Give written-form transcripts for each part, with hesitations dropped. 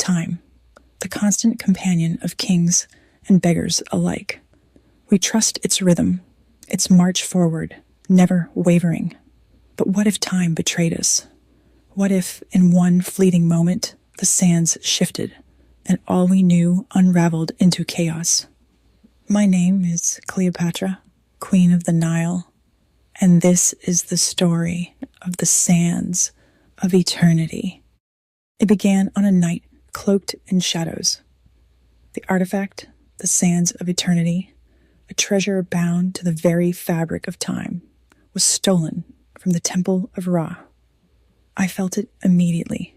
time, the constant companion of kings and beggars alike. We trust its rhythm, its march forward, never wavering. But what if time betrayed us? What if, in one fleeting moment, the sands shifted, and all we knew unraveled into chaos? My name is Cleopatra, Queen of the Nile, and this is the story of the sands of eternity. It began on a night cloaked in shadows. The artifact, the sands of eternity, a treasure bound to the very fabric of time, was stolen from the temple of Ra. I felt it immediately,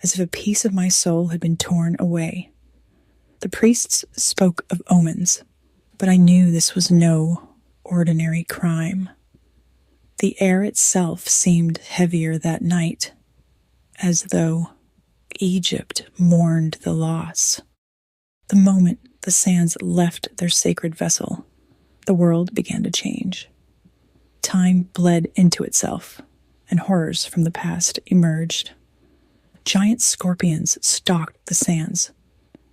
as if a piece of my soul had been torn away. The priests spoke of omens, but I knew this was no ordinary crime. The air itself seemed heavier that night, as though Egypt mourned the loss. The moment the sands left their sacred vessel, the world began to change. Time bled into itself, and horrors from the past emerged. Giant scorpions stalked the sands,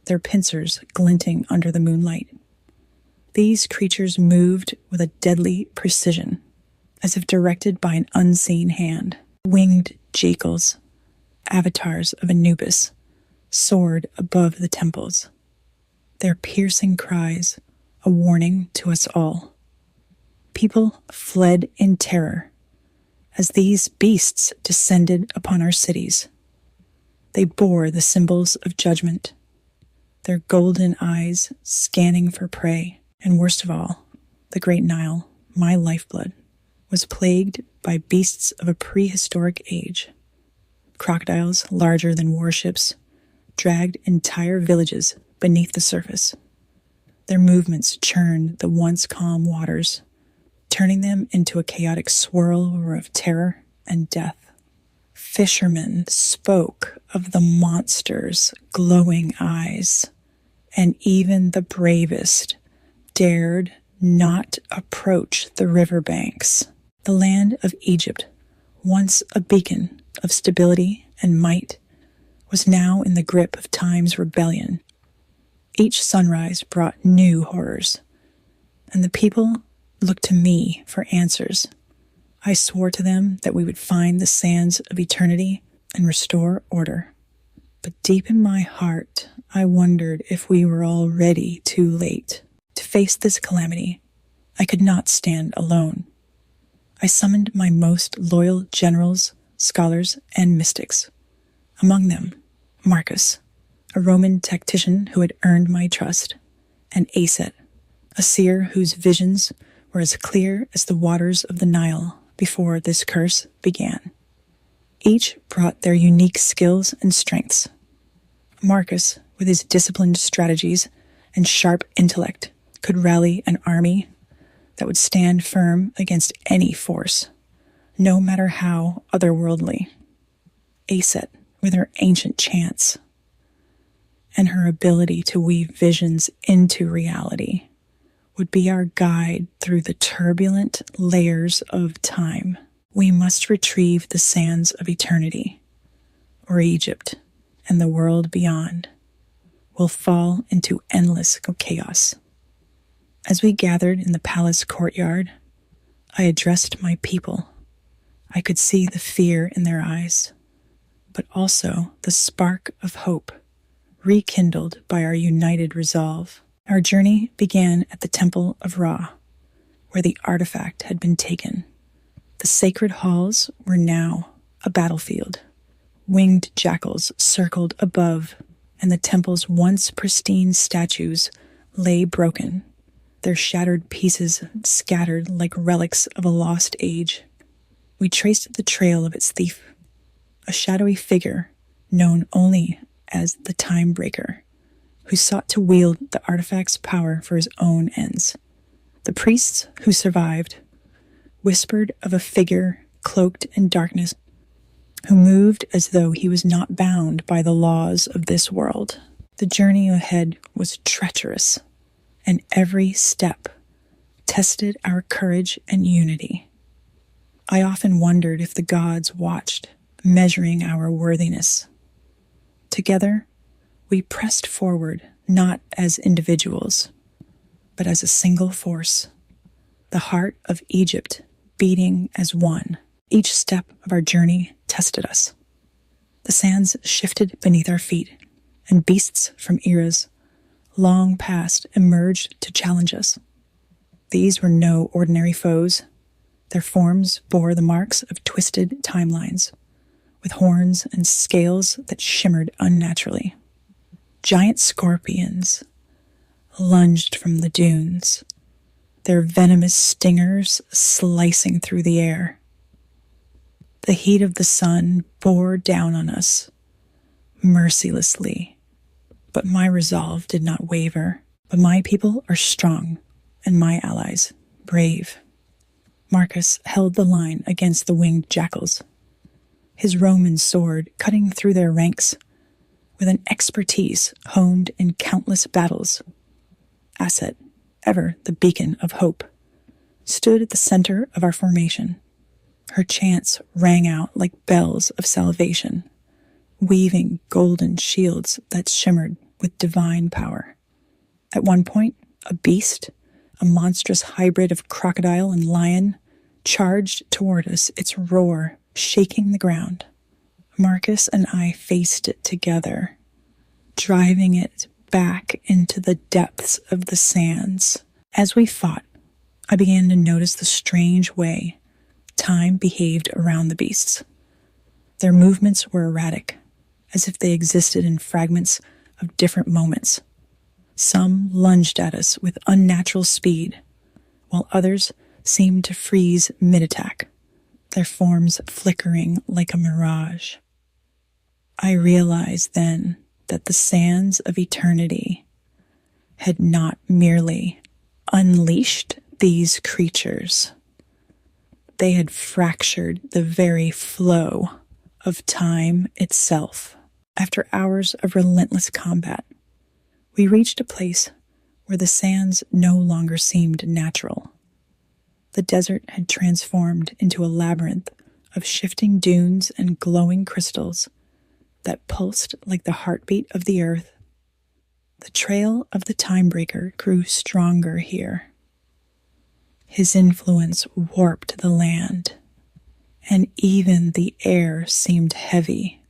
their pincers glinting under the moonlight. These creatures moved with a deadly precision, as if directed by an unseen hand. Winged jackals, avatars of Anubis, soared above the temples, their piercing cries a warning to us all. People fled in terror as these beasts descended upon our cities. They bore the symbols of judgment, their golden eyes scanning for prey, and worst of all, the great Nile, my lifeblood, was plagued by beasts of a prehistoric age. Crocodiles larger than warships dragged entire villages beneath the surface. Their movements churned the once calm waters, turning them into a chaotic swirl of terror and death. Fishermen spoke of the monster's glowing eyes, and even the bravest dared not approach the riverbanks. The land of Egypt, once a beacon of stability and might, was now in the grip of time's rebellion. Each sunrise brought new horrors, and the people looked to me for answers. I swore to them that we would find the sands of eternity and restore order. But deep in my heart, I wondered if we were already too late. To face this calamity, I could not stand alone. I summoned my most loyal generals, scholars, and mystics. Among them, Marcus, a Roman tactician who had earned my trust, and Aset, a seer whose visions were as clear as the waters of the Nile before this curse began. Each brought their unique skills and strengths. Marcus, with his disciplined strategies and sharp intellect, could rally an army that would stand firm against any force, no matter how otherworldly. Aset, with her ancient chants and her ability to weave visions into reality, would be our guide through the turbulent layers of time. We must retrieve the sands of eternity, or Egypt and the world beyond will fall into endless chaos. As we gathered in the palace courtyard, I addressed my people. I could see the fear in their eyes, but also the spark of hope rekindled by our united resolve. Our journey began at the temple of Ra, where the artifact had been taken. The sacred halls were now a battlefield. Winged jackals circled above, and the temple's once pristine statues lay broken, their shattered pieces scattered like relics of a lost age. We traced the trail of its thief, a shadowy figure known only as the Timebreaker, who sought to wield the artifact's power for his own ends. The priests who survived whispered of a figure cloaked in darkness who moved as though he was not bound by the laws of this world. The journey ahead was treacherous, and every step tested our courage and unity. I often wondered if the gods watched, measuring our worthiness. Together, We pressed forward not as individuals, but as a single force, the heart of Egypt beating as one. Each step of our journey tested us. The sands shifted beneath our feet, and beasts from eras long past emerged to challenge us. These were no ordinary foes. Their forms bore the marks of twisted timelines, with horns and scales that shimmered unnaturally. Giant scorpions lunged from the dunes, their venomous stingers slicing through the air. The heat of the sun bore down on us mercilessly, but my resolve did not waver. But my people are strong, and my allies brave. Marcus held the line against the winged jackals, his Roman sword cutting through their ranks with an expertise honed in countless battles. Asset, ever the beacon of hope, stood at the center of our formation. Her chants rang out like bells of salvation, weaving golden shields that shimmered with divine power. At one point, a beast, a monstrous hybrid of crocodile and lion, charged toward us, its roar shaking the ground. Marcus and I faced it together, driving it back into the depths of the sands. As we fought, I began to notice the strange way time behaved around the beasts. Their movements were erratic, as if they existed in fragments of different moments. Some lunged at us with unnatural speed, while others seemed to freeze mid-attack, their forms flickering like a mirage. I realized then that the sands of eternity had not merely unleashed these creatures. They had fractured the very flow of time itself. After hours of relentless combat, we reached a place where the sands no longer seemed natural. The desert had transformed into a labyrinth of shifting dunes and glowing crystals that pulsed like the heartbeat of the earth. The trail of the Timebreaker grew stronger here. His influence warped the land, and even the air seemed heavy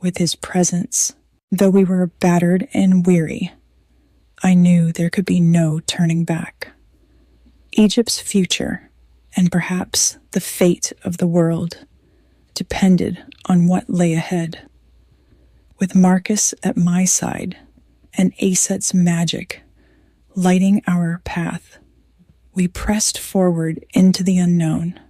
with his presence. Though we were battered and weary, I knew there could be no turning back. Egypt's future, and perhaps the fate of the world, depended on what lay ahead. With Marcus at my side and Aset's magic lighting our path, we pressed forward into the unknown.